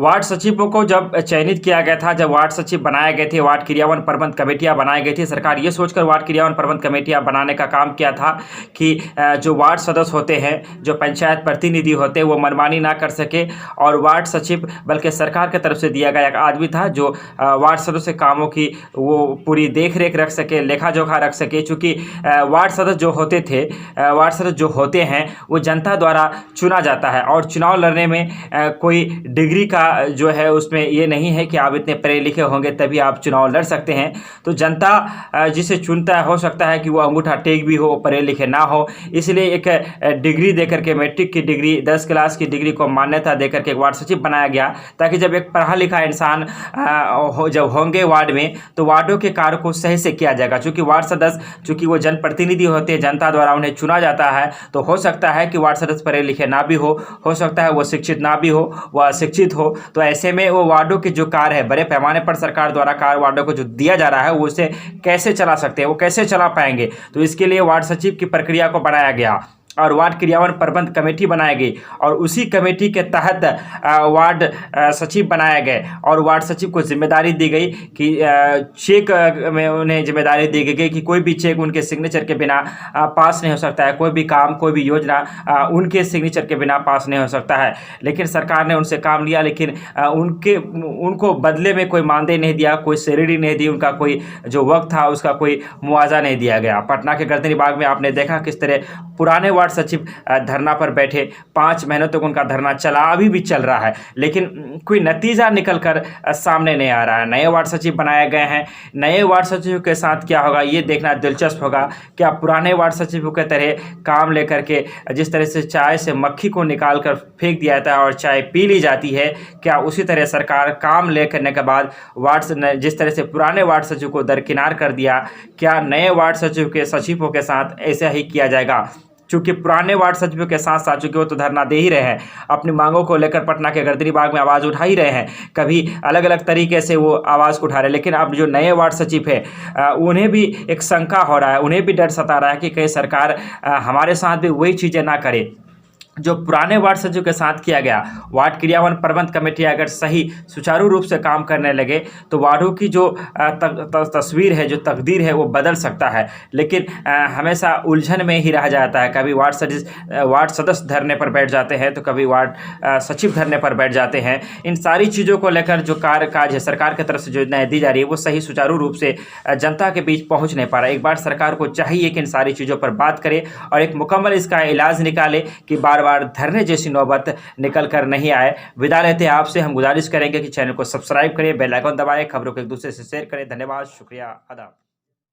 Ward सचिवों को जब चयनित किया गया था, जब वार्ड सचिव बनाए गए थे, वार्ड क्रियान्वयन प्रबंध कमेटियां बनाई गई थी, सरकार ये सोचकर वार्ड क्रियान्वयन प्रबंध कमेटियां बनाने का काम किया था कि जो वार्ड सदस्य होते हैं, जो पंचायत प्रतिनिधि होते हैं, वो मनमानी ना कर सके। और वार्ड सचिव बल्कि सरकार की तरफ से दिया गया एक आदमी था जो वार्ड सदस्य कामों की वो पूरी देख रेख रख सके, लेखा जोखा रख सके। चूँकि वार्ड सदस्य जो होते थे, वार्ड सदस्य जो होते हैं, वो जनता द्वारा चुना जाता है और चुनाव लड़ने में कोई डिग्री का जो है उसमें ये नहीं है कि आप इतने पढ़े लिखे होंगे तभी आप चुनाव लड़ सकते हैं। तो जनता जिसे चुनता है, हो सकता है कि वो अंगूठा टेक भी हो, पढ़े लिखे ना हो, इसलिए एक डिग्री देकर के, मैट्रिक की डिग्री, 10 क्लास की डिग्री को मान्यता देकर के एक वार्ड सचिव बनाया गया, ताकि जब एक पढ़ा लिखा इंसान जब होंगे वार्ड में तो वार्डों के कार्य को सही से किया जाएगा। चूँकि वार्ड सदस्य, चूँकि वो जनप्रतिनिधि होते हैं, जनता द्वारा उन्हें चुना जाता है, तो हो सकता है कि वार्ड सदस्य पढ़े लिखे ना भी हो सकता है वो शिक्षित ना भी हो, वह अशिक्षित हो। तो ऐसे में वो वार्डों के जो कार्य है, बड़े पैमाने पर सरकार द्वारा कार्य वार्डों को जो दिया जा रहा है, वो उसे कैसे चला सकते हैं, वो कैसे चला पाएंगे। तो इसके लिए वार्ड सचिव की प्रक्रिया को बनाया गया और वार्ड क्रियान्वयन प्रबंध कमेटी बनाई गई और उसी कमेटी के तहत वार्ड सचिव बनाए गए और वार्ड सचिव को जिम्मेदारी दी गई कि चेक में उन्हें जिम्मेदारी दी गई कि कोई भी चेक उनके सिग्नेचर के बिना पास नहीं हो सकता है, कोई भी काम, कोई भी योजना उनके सिग्नेचर के बिना पास नहीं हो सकता है। लेकिन सरकार ने उनसे काम लिया, लेकिन उनको बदले में कोई मानदेय नहीं दिया, कोई सैलरी नहीं दी, उनका कोई जो वक्त था उसका कोई मुआवजा नहीं दिया गया। पटना के गर्दनी बाग में आपने देखा किस तरह पुराने वार्ड सचिव धरना पर बैठे, 5 महीनों तक उनका धरना चला, अभी भी चल रहा है, लेकिन कोई नतीजा निकलकर सामने नहीं आ रहा है। नए वार्ड सचिव बनाए गए हैं, नए वार्ड सचिव के साथ क्या होगा ये देखना दिलचस्प होगा। क्या पुराने वार्ड सचिवों के तरह काम लेकर के, जिस तरह से चाय से मक्खी को निकाल कर फेंक दिया जाता है और चाय पी ली जाती है, क्या उसी तरह सरकार काम ले करने के बाद जिस तरह से पुराने वार्ड सचिव को दरकिनार कर दिया, क्या नए वार्ड सचिवों के साथ ऐसा ही किया जाएगा? चूँकि पुराने वार्ड सचिवों के साथ साथ, चूँकि वो तो धरना दे ही रहे हैं, अपनी मांगों को लेकर पटना के गर्दनी बाग में आवाज़ उठा ही रहे हैं, कभी अलग अलग तरीके से वो आवाज़ को उठा रहे हैं। लेकिन अब जो नए वार्ड सचिव है उन्हें भी एक शंका हो रहा है, उन्हें भी डर सता रहा है कि कहीं सरकार हमारे साथ भी वही चीज़ें ना करे जो पुराने वार्ड सचिव के साथ किया गया। वार्ड क्रियान्वयन प्रबंध कमेटी अगर सही सुचारू रूप से काम करने लगे तो वार्डों की जो तस्वीर है, जो तकदीर है, वो बदल सकता है। लेकिन हमेशा उलझन में ही रह जाता है। कभी वार्ड सदस्य धरने पर बैठ जाते हैं, तो कभी वार्ड सचिव धरने पर बैठ जाते हैं। इन सारी चीज़ों को लेकर जो काज है, सरकार की तरफ से जो योजनाएं दी जा रही है, वो सही सुचारू रूप से जनता के बीच पहुँच नहीं पा रहा। एक बार सरकार को चाहिए कि इन सारी चीज़ों पर बात करे और एक मुकम्मल इसका इलाज निकाले कि बार बार धरने जैसी नौबत निकल कर नहीं आए। विदा लेते हैं आपसे। हम गुजारिश करेंगे कि चैनल को सब्सक्राइब करें, बेल आइकन दबाएं, खबरों को एक दूसरे से शेयर करें। धन्यवाद, शुक्रिया, आदाब।